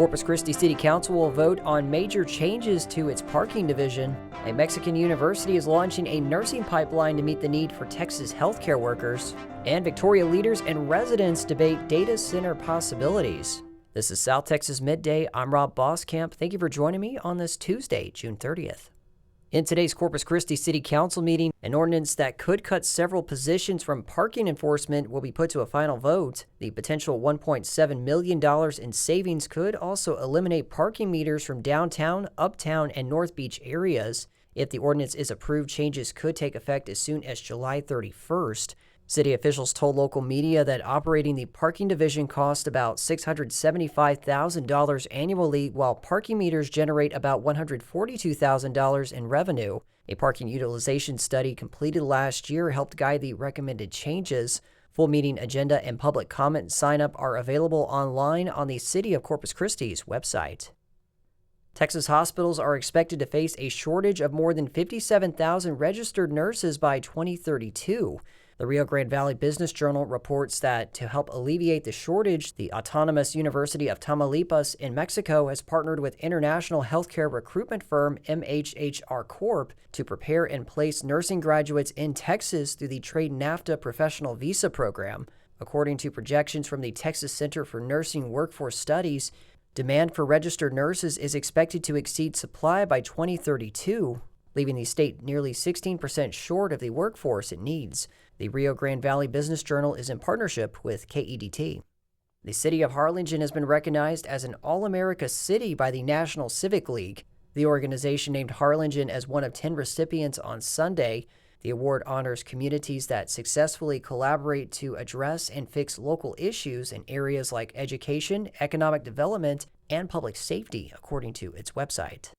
Corpus Christi City Council will vote on major changes to its parking division. A Mexican university is launching a nursing pipeline to meet the need for Texas healthcare workers. And Victoria leaders and residents debate data center possibilities. This is South Texas Midday. I'm Rob Boskamp. Thank you for joining me on this Tuesday, June 30th. In today's Corpus Christi City Council meeting, an ordinance that could cut several positions from parking enforcement will be put to a final vote. The potential $1.7 million in savings could also eliminate parking meters from downtown, uptown, and North Beach areas. If the ordinance is approved, changes could take effect as soon as July 31st. City officials told local media that operating the parking division cost about $675,000 annually, while parking meters generate about $142,000 in revenue. A parking utilization study completed last year helped guide the recommended changes. Full meeting agenda and public comment sign-up are available online on the City of Corpus Christi's website. Texas hospitals are expected to face a shortage of more than 57,000 registered nurses by 2032. The Rio Grande Valley Business Journal reports that to help alleviate the shortage, the Autonomous University of Tamaulipas in Mexico has partnered with international healthcare recruitment firm MHHR Corp to prepare and place nursing graduates in Texas through the Trade NAFTA Professional Visa Program. According to projections from the Texas Center for Nursing Workforce Studies, demand for registered nurses is expected to exceed supply by 2032, leaving the state nearly 16% short of the workforce it needs. The Rio Grande Valley Business Journal is in partnership with KEDT. The city of Harlingen has been recognized as an All-America City by the National Civic League. The organization named Harlingen as one of 10 recipients on Sunday. The award honors communities that successfully collaborate to address and fix local issues in areas like education, economic development, and public safety, according to its website.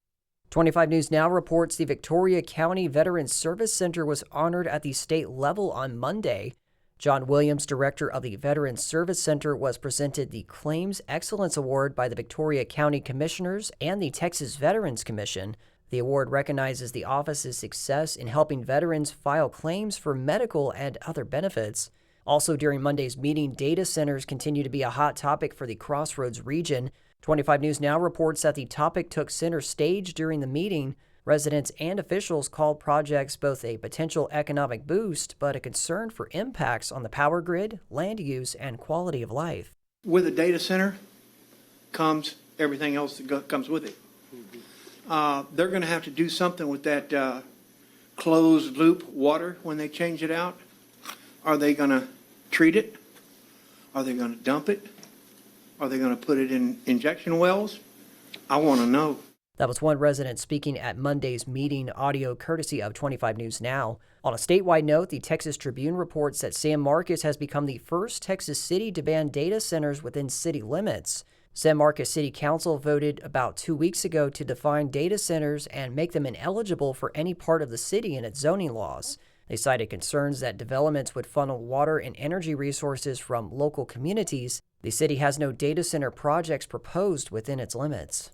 25 News Now reports the Victoria County Veterans Service Center was honored at the state level on Monday. John Williams, director of the Veterans Service Center, was presented the Claims Excellence Award by the Victoria County Commissioners and the Texas Veterans Commission. The award recognizes the office's success in helping veterans file claims for medical and other benefits. Also during Monday's meeting, data centers continue to be a hot topic for the Crossroads region. 25 News Now reports that the topic took center stage during the meeting. Residents and officials called projects both a potential economic boost, but a concern for impacts on the power grid, land use, and quality of life. With a data center comes everything else that comes with it. They're going to have to do something with that closed loop water when they change it out. Are they going to treat it? Are they going to dump it? Are they going to put it in injection wells? I want to know. That was one resident speaking at Monday's meeting, audio courtesy of 25 News Now. On a statewide note, the Texas Tribune reports that San Marcos has become the first Texas city to ban data centers within city limits. San Marcos City Council voted about 2 weeks ago to define data centers and make them ineligible for any part of the city in its zoning laws. They cited concerns that developments would funnel water and energy resources from local communities. The city has no data center projects proposed within its limits.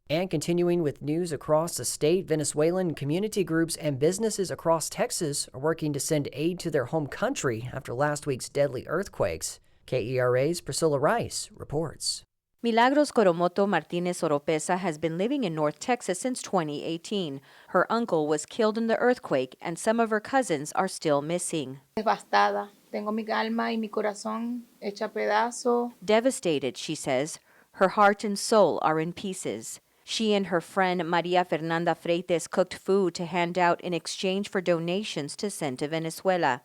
And continuing with news across the state, Venezuelan community groups and businesses across Texas are working to send aid to their home country after last week's deadly earthquakes. KERA's Priscilla Rice reports. Milagros Coromoto Martinez Oropesa has been living in North Texas since 2018. Her uncle was killed in the earthquake, and some of her cousins are still missing. Devastada. Tengo mi alma y mi corazón hecha pedazo. Devastated, she says. Her heart and soul are in pieces. She and her friend Maria Fernanda Freites cooked food to hand out in exchange for donations to send to Venezuela.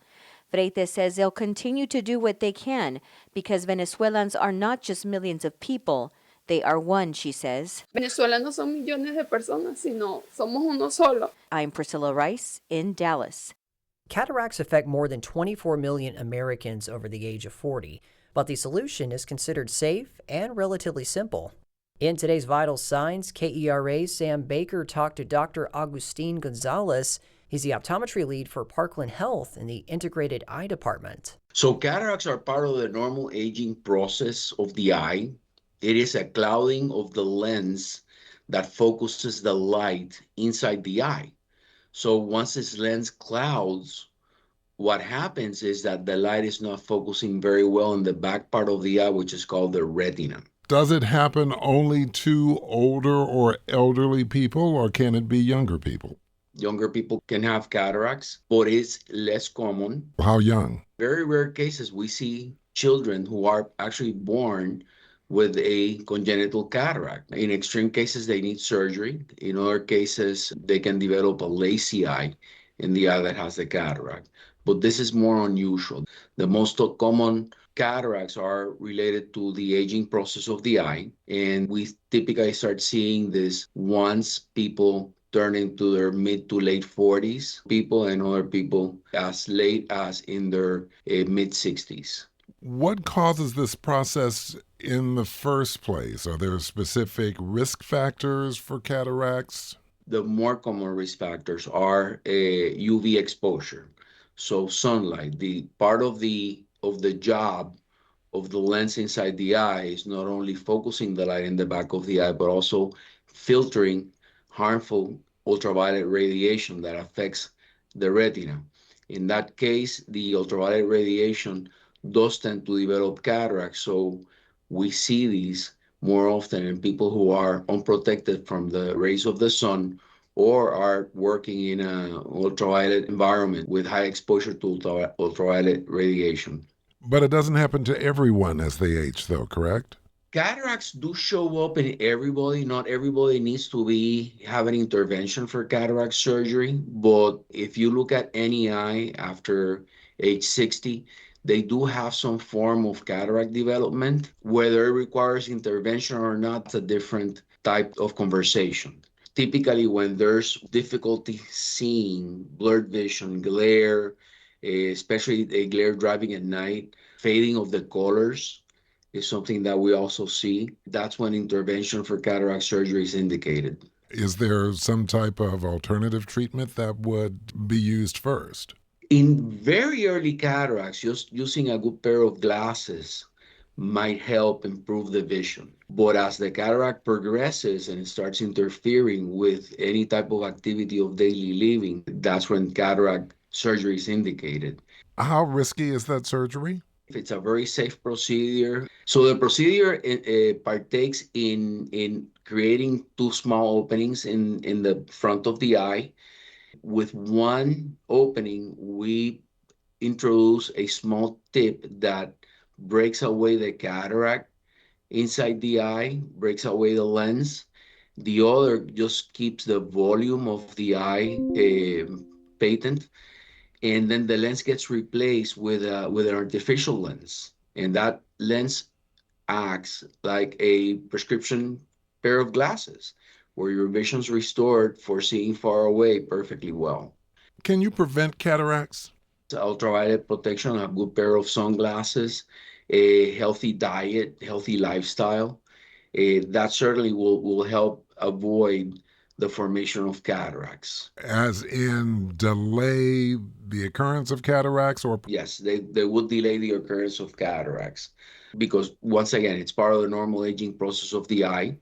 Freites says they'll continue to do what they can because Venezuelans are not just millions of people. They are one, she says. Venezuela no son millones de personas, sino somos uno solo. I'm Priscilla Rice in Dallas. Cataracts affect more than 24 million Americans over the age of 40, but the solution is considered safe and relatively simple. In today's Vital Signs, KERA's Sam Baker talked to Dr. Agustin Gonzalez. He's the optometry lead for Parkland Health in the Integrated Eye Department. So cataracts are part of the normal aging process of the eye. It is a clouding of the lens that focuses the light inside the eye. So once this lens clouds, what happens is that the light is not focusing very well in the back part of the eye, which is called the retina. Does it happen only to older or elderly people, or can it be younger people? Younger people can have cataracts, but it's less common. How young? Very rare cases, we see children who are actually born with a congenital cataract. In extreme cases, they need surgery. In other cases, they can develop a lazy eye in the eye that has the cataract. But this is more unusual. The most common cataracts are related to the aging process of the eye, and we typically start seeing this once people turn into their mid to late 40s, people and other people as late as in their mid 60s. What causes this process in the first place? Are there specific risk factors for cataracts? The more common risk factors are UV exposure. So sunlight, the part of the job of the lens inside the eye is not only focusing the light in the back of the eye, but also filtering harmful ultraviolet radiation that affects the retina. In that case, the ultraviolet radiation does tend to develop cataracts. So we see these more often in people who are unprotected from the rays of the sun or are working in an ultraviolet environment with high exposure to ultraviolet radiation. But it doesn't happen to everyone as they age, though, correct? Cataracts do show up in everybody. Not everybody needs to have an intervention for cataract surgery. But if you look at any eye after age 60, they do have some form of cataract development. Whether it requires intervention or not, it's a different type of conversation. Typically, when there's difficulty seeing, blurred vision, glare, especially a glare driving at night, fading of the colors is something that we also see. That's when intervention for cataract surgery is indicated. Is there some type of alternative treatment that would be used first? In very early cataracts, just using a good pair of glasses might help improve the vision. But as the cataract progresses and it starts interfering with any type of activity of daily living, that's when cataract surgery is indicated. How risky is that surgery? It's a very safe procedure. So the procedure partakes in creating two small openings in the front of the eye. With one opening, we introduce a small tip that breaks away the cataract inside the eye, breaks away the lens. The other just keeps the volume of the eye patent, and then the lens gets replaced with an artificial lens, and that lens acts like a prescription pair of glasses where your vision's restored for seeing far away perfectly well. Can you prevent cataracts? Ultraviolet protection, a good pair of sunglasses, a healthy diet, healthy lifestyle, that certainly will help avoid the formation of cataracts. As in delay the occurrence of cataracts, or? Yes, they would delay the occurrence of cataracts because, once again, it's part of the normal aging process of the eye.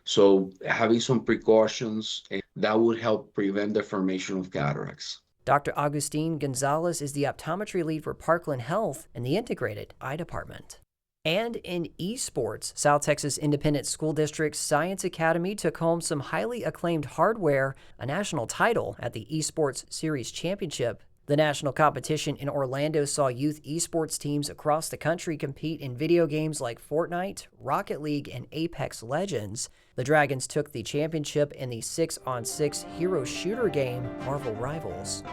So having some precautions, that would help prevent the formation of cataracts. Dr. Agustin Gonzalez is the optometry lead for Parkland Health in the Integrated Eye Department. And in esports, South Texas Independent School District's Science Academy took home some highly acclaimed hardware, a national title at the Esports Series Championship. The national competition in Orlando saw youth esports teams across the country compete in video games like Fortnite, Rocket League, and Apex Legends. The Dragons took the championship in the 6-on-6 hero shooter game, Marvel Rivals.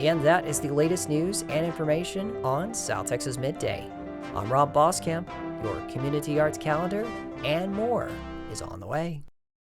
And that is the latest news and information on South Texas Midday. I'm Rob Boskamp. Your community arts calendar and more is on the way.